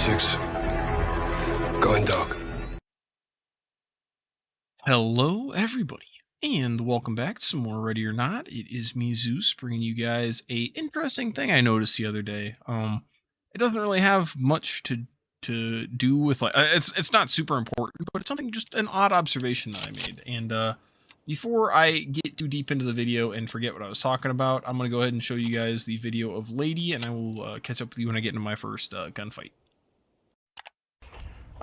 6. Going dog. Hello, everybody, and welcome back to some more Ready or Not. It is me, Zeus, bringing you guys a interesting thing I noticed the other day. It doesn't really have much to do with like it's not super important, but it's something just an odd observation that I made. And before I get too deep into the video and forget what I was talking about, I'm gonna go ahead and show you guys the video of Lady, and I will catch up with you when I get into my first gunfight.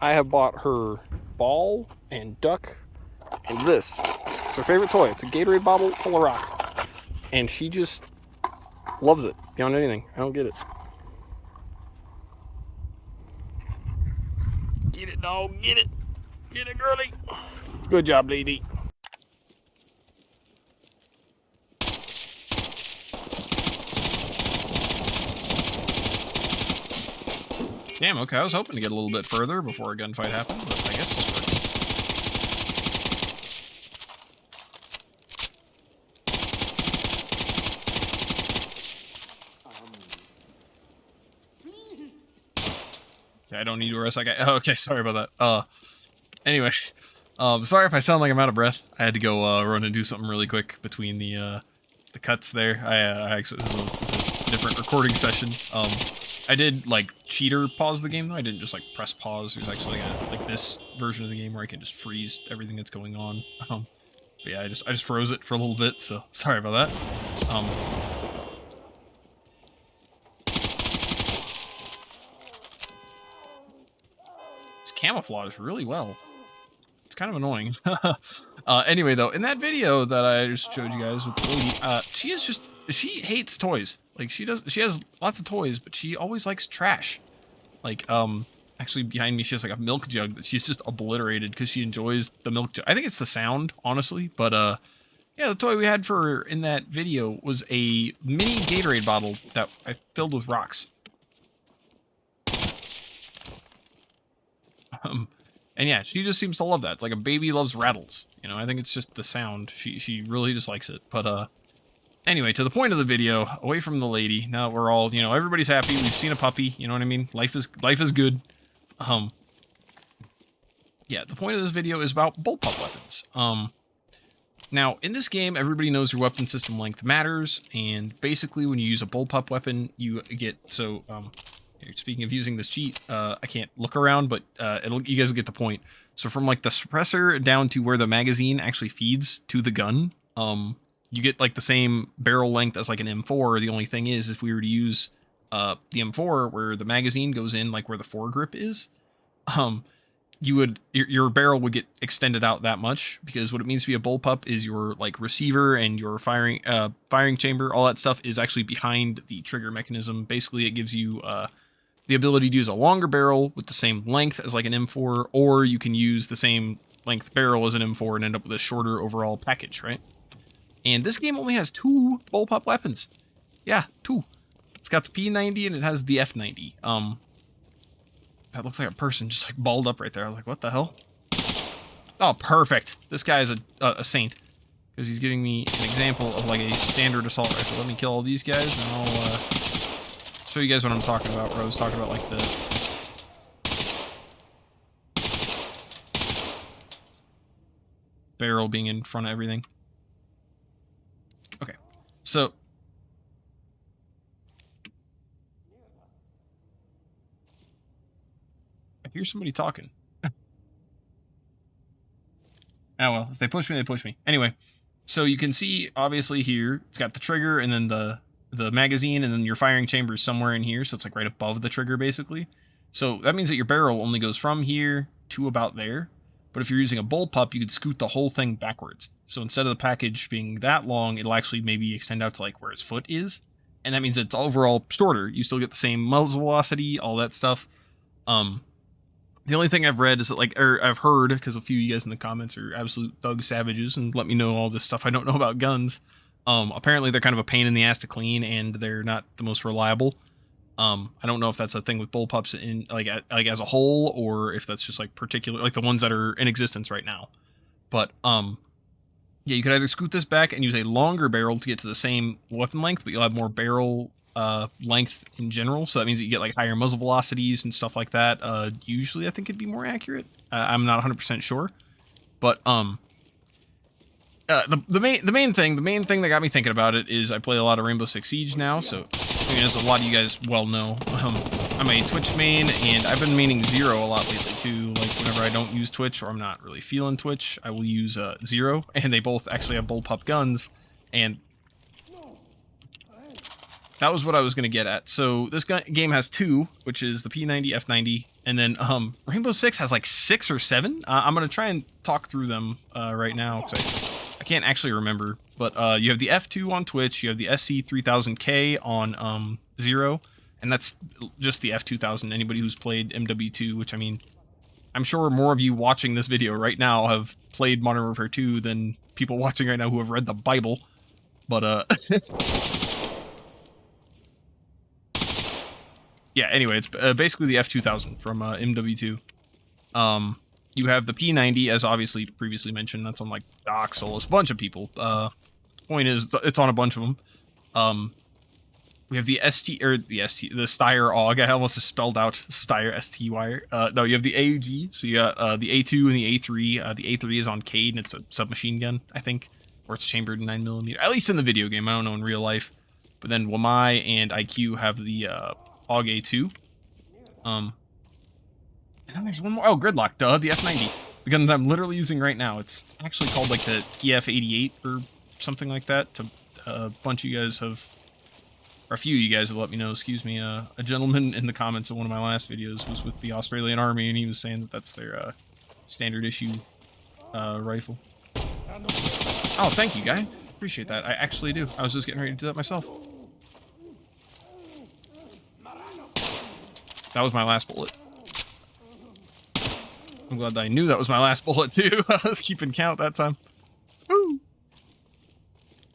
I have bought her ball and duck. And this, it's her favorite toy. It's a Gatorade bottle full of rocks. And she just loves it beyond anything. I don't get it. Get it, dog. Get it. Get it, girlie. Good job, lady. Damn, okay. I was hoping to get a little bit further before a gunfight happened, but I guess this works. I don't need to rest. Oh, okay, sorry about that. Anyway, sorry if I sound like I'm out of breath. I had to go run and do something really quick between the cuts there. I actually this is a different recording session. I did like cheater pause the game though. I didn't just like press pause. There's actually like this version of the game where I can just freeze everything that's going on. But yeah, I just froze it for a little bit. So sorry about that. Camouflage really well. It's kind of annoying. Anyway, though, in that video that I just showed you guys with the lady, she hates toys. Like she has lots of toys, but she always likes trash. Like, actually behind me she has like a milk jug that she's just obliterated because she enjoys the milk jug. I think it's the sound, honestly, but yeah, the toy we had for her in that video was a mini Gatorade bottle that I filled with rocks. And yeah, she just seems to love that. It's like a baby loves rattles. You know, I think it's just the sound. She really just likes it. But anyway, to the point of the video, away from the lady. Now that we're all, you know, everybody's happy. We've seen a puppy. You know what I mean? Life is good. Yeah, the point of this video is about bullpup weapons. Now in this game, everybody knows your weapon system length matters, and basically when you use a bullpup weapon, you get speaking of using this cheat, I can't look around, but you guys will get the point. So from like the suppressor down to where the magazine actually feeds to the gun, you get like the same barrel length as like an M4. The only thing is, if we were to use the M4 where the magazine goes in, like where the foregrip is, your barrel would get extended out that much, because what it means to be a bullpup is your like receiver and your firing chamber, all that stuff is actually behind the trigger mechanism. Basically, it gives you the ability to use a longer barrel with the same length as like an M4, or you can use the same length barrel as an M4 and end up with a shorter overall package, right? And this game only has 2 bullpup weapons. Yeah, 2. It's got the P90 and it has the F90. That looks like a person just like balled up right there. I was like, what the hell? Oh, perfect. This guy is a saint, because he's giving me an example of like a standard assault rifle. Let me kill all these guys and I'll show you guys what I'm talking about, where I was talking about like the barrel being in front of everything. Okay, so I hear somebody talking. Oh well, if they push me, they push me. Anyway, so you can see obviously here it's got the trigger and then the magazine, and then your firing chamber is somewhere in here, so it's like right above the trigger basically. So that means that your barrel only goes from here to about there. But if you're using a bullpup, you could scoot the whole thing backwards. So instead of the package being that long, it'll actually maybe extend out to like where his foot is. And that means it's overall shorter. You still get the same muzzle velocity, all that stuff. The only thing I've read is that I've heard, because a few of you guys in the comments are absolute thug savages and let me know all this stuff I don't know about guns. Apparently they're kind of a pain in the ass to clean, and they're not the most reliable. I don't know if that's a thing with bullpups in like as a whole, or if that's just like particular, like the ones that are in existence right now. But Yeah, you could either scoot this back and use a longer barrel to get to the same weapon length, but you'll have more barrel length in general, so that means that you get like higher muzzle velocities and stuff like that. Usually I think it'd be more accurate. I'm not 100% sure, but the main thing that got me thinking about it is I play a lot of Rainbow Six Siege now, so I mean, as a lot of you guys well know, I'm a Twitch main, and I've been maining Zero a lot lately too. Like whenever I don't use Twitch or I'm not really feeling Twitch, I will use Zero, and they both actually have Bullpup guns, and that was what I was going to get at. So this game has 2, which is the P90, F90, and then Rainbow Six has like 6 or 7. I'm going to try and talk through them right now, because I can't actually remember. But you have the F2 on Twitch, you have the SC3000K on Zero, and that's just the F2000. Anybody who's played MW2, which I mean, I'm sure more of you watching this video right now have played Modern Warfare 2 than people watching right now who have read the Bible. But yeah, anyway, it's basically the F2000 from MW2. You have the P90, as obviously previously mentioned. That's on like Doc, Solus, a bunch of people. Point is, it's on a bunch of them. We have the the Steyr AUG. I almost spelled out Steyr, S-T-Y. No, you have the AUG. So you got the A2 and the A3. The A3 is on Cade, and it's a submachine gun, I think, or it's chambered in 9mm. At least in the video game. I don't know in real life. But then Wamai and IQ have the AUG A2. And then there's one more. Oh, Gridlock, duh, the F90. The gun that I'm literally using right now. It's actually called like the EF88 or something like that. A bunch of you guys have, or a few of you guys have let me know, excuse me. A gentleman in the comments of one of my last videos was with the Australian Army, and he was saying that that's their standard issue rifle. Oh, thank you, guy. Appreciate that. I actually do. I was just getting ready to do that myself. That was my last bullet. I'm glad that I knew that was my last bullet, too. I was keeping count that time. Woo!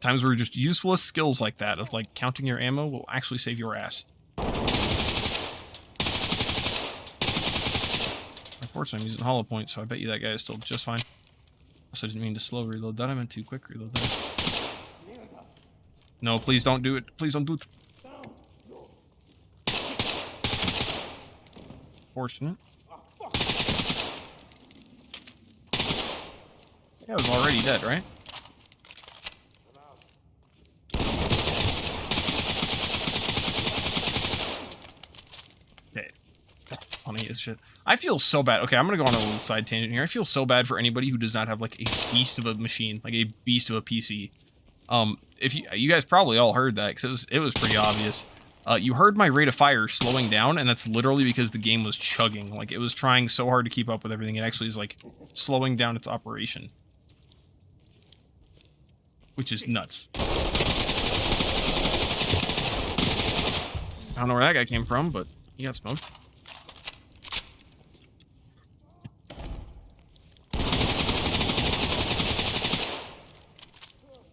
Times where just useless skills like that, of like counting your ammo, will actually save your ass. Unfortunately, I'm using hollow points, so I bet you that guy is still just fine. Also, didn't mean to slow reload that. I meant to quick reload that. No, please don't do it. Please don't do it. Fortunate. Yeah, I was already dead, right? Okay. Funny as shit. I feel so bad. Okay, I'm gonna go on a little side tangent here. I feel so bad for anybody who does not have like a beast of a machine, like a beast of a PC. If you guys probably all heard that, because it was pretty obvious. You heard my rate of fire slowing down, and that's literally because the game was chugging. Like, it was trying so hard to keep up with everything, it actually is, like, slowing down its operation. Which is nuts. I don't know where that guy came from, but he got smoked.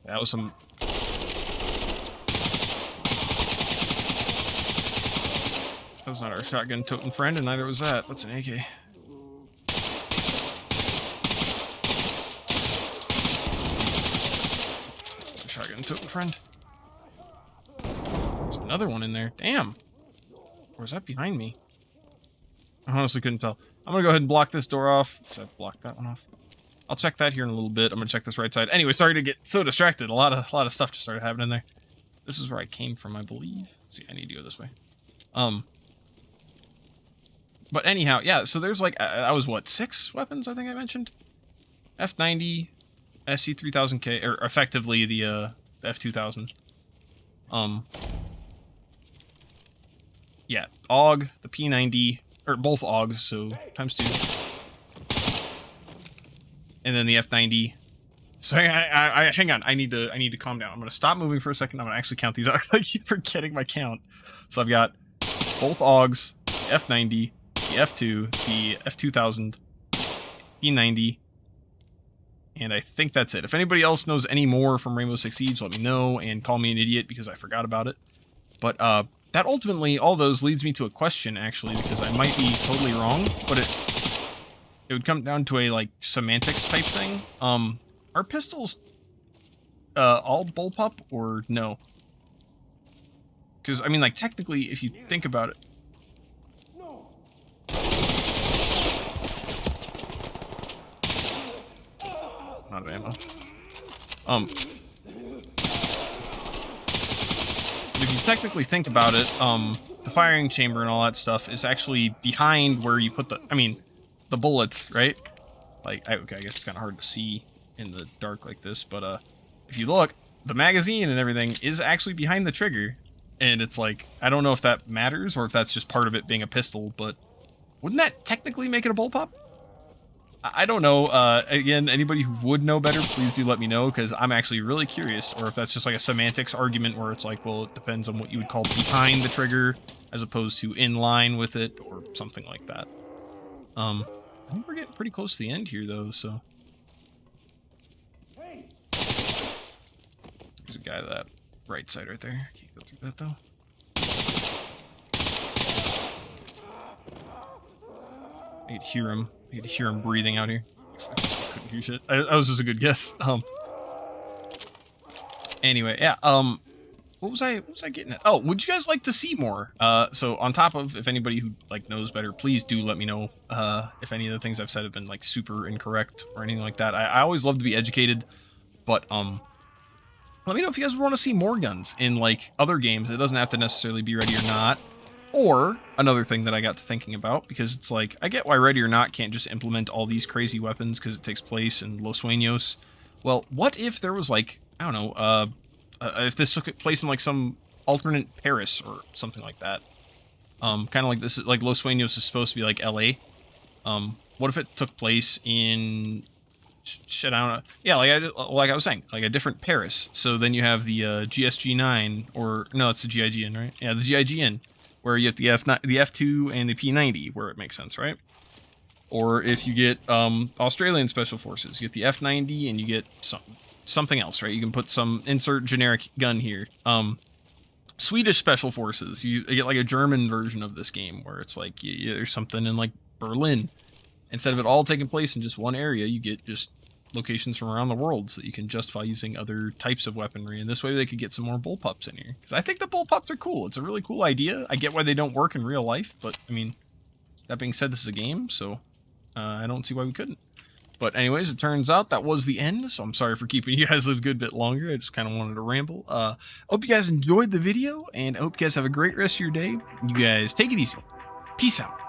That was some... That was not our shotgun totem friend, and neither was that. That's an AK. That's our shotgun totem friend. There's another one in there. Damn. Or is that behind me? I honestly couldn't tell. I'm gonna go ahead and block this door off. So I've blocked that one off. I'll check that here in a little bit. I'm gonna check this right side. Anyway, sorry to get so distracted. A lot of stuff just started happening there. This is where I came from, I believe. See, I need to go this way. But anyhow, yeah, so there's like, that was what, 6 weapons I think I mentioned? F90, SC3000K, or effectively the F2000. Yeah, AUG, the P90, or both AUGs, so times 2. And then the F90. So I hang on, I need to calm down. I'm gonna stop moving for a second. I'm gonna actually count these out. I keep forgetting my count. So I've got both AUGs, the F90, the F2, the F2000, P90, and I think that's it. If anybody else knows any more from Rainbow Six Siege, let me know and call me an idiot because I forgot about it. But that ultimately, all those leads me to a question, actually, because I might be totally wrong, but it would come down to a, like, semantics type thing. Are pistols all Bullpup or no? Because, I mean, like, technically, if you think about it... Not of ammo. If you technically think about it, the firing chamber and all that stuff is actually behind where you put the... I mean, the bullets, right? Like, okay, I guess it's kind of hard to see in the dark like this, but, if you look, the magazine and everything is actually behind the trigger. And it's like, I don't know if that matters or if that's just part of it being a pistol, but wouldn't that technically make it a Bullpup? I don't know. Again, anybody who would know better, please do let me know, because I'm actually really curious, or if that's just like a semantics argument where it's like, well, it depends on what you would call behind the trigger as opposed to in line with it or something like that. I think we're getting pretty close to the end here, though, so... There's a guy to that right side right there. Can't go through that, though. I could hear him. I could hear him breathing out here. I couldn't hear shit. That was just a good guess. Anyway, yeah. What was I getting at? Oh, would you guys like to see more? So on top of, if anybody who like knows better, please do let me know if any of the things I've said have been like super incorrect or anything like that. I always love to be educated, but let me know if you guys want to see more guns in like other games. It doesn't have to necessarily be Ready or Not. Or another thing that I got to thinking about, because it's like, I get why Ready or Not can't just implement all these crazy weapons because it takes place in Los Sueños. Well, what if there was like, I don't know, if this took place in like some alternate Paris or something like that? Kind of like this, like Los Sueños is supposed to be like LA. What if it took place in... Shit, I don't know. Yeah, like I was saying, like a different Paris. So then you have the GSG-9, or no, it's the GIGN, right? Yeah, the GIGN, where you have the F2 and the P90, where it makes sense, right? Or if you get Australian Special Forces, you get the F90 and you get something else, right? You can put some insert generic gun here. Swedish Special Forces, you get like a German version of this game, where it's like there's something in like Berlin. Instead of it all taking place in just one area, you get just locations from around the world so that you can justify using other types of weaponry. And this way they could get some more Bullpups in here. Because I think the Bullpups are cool. It's a really cool idea. I get why they don't work in real life, but I mean, that being said, this is a game, so I don't see why we couldn't. But anyways, it turns out that was the end, so I'm sorry for keeping you guys a good bit longer. I just kind of wanted to ramble. Hope you guys enjoyed the video, and I hope you guys have a great rest of your day. You guys take it easy. Peace out.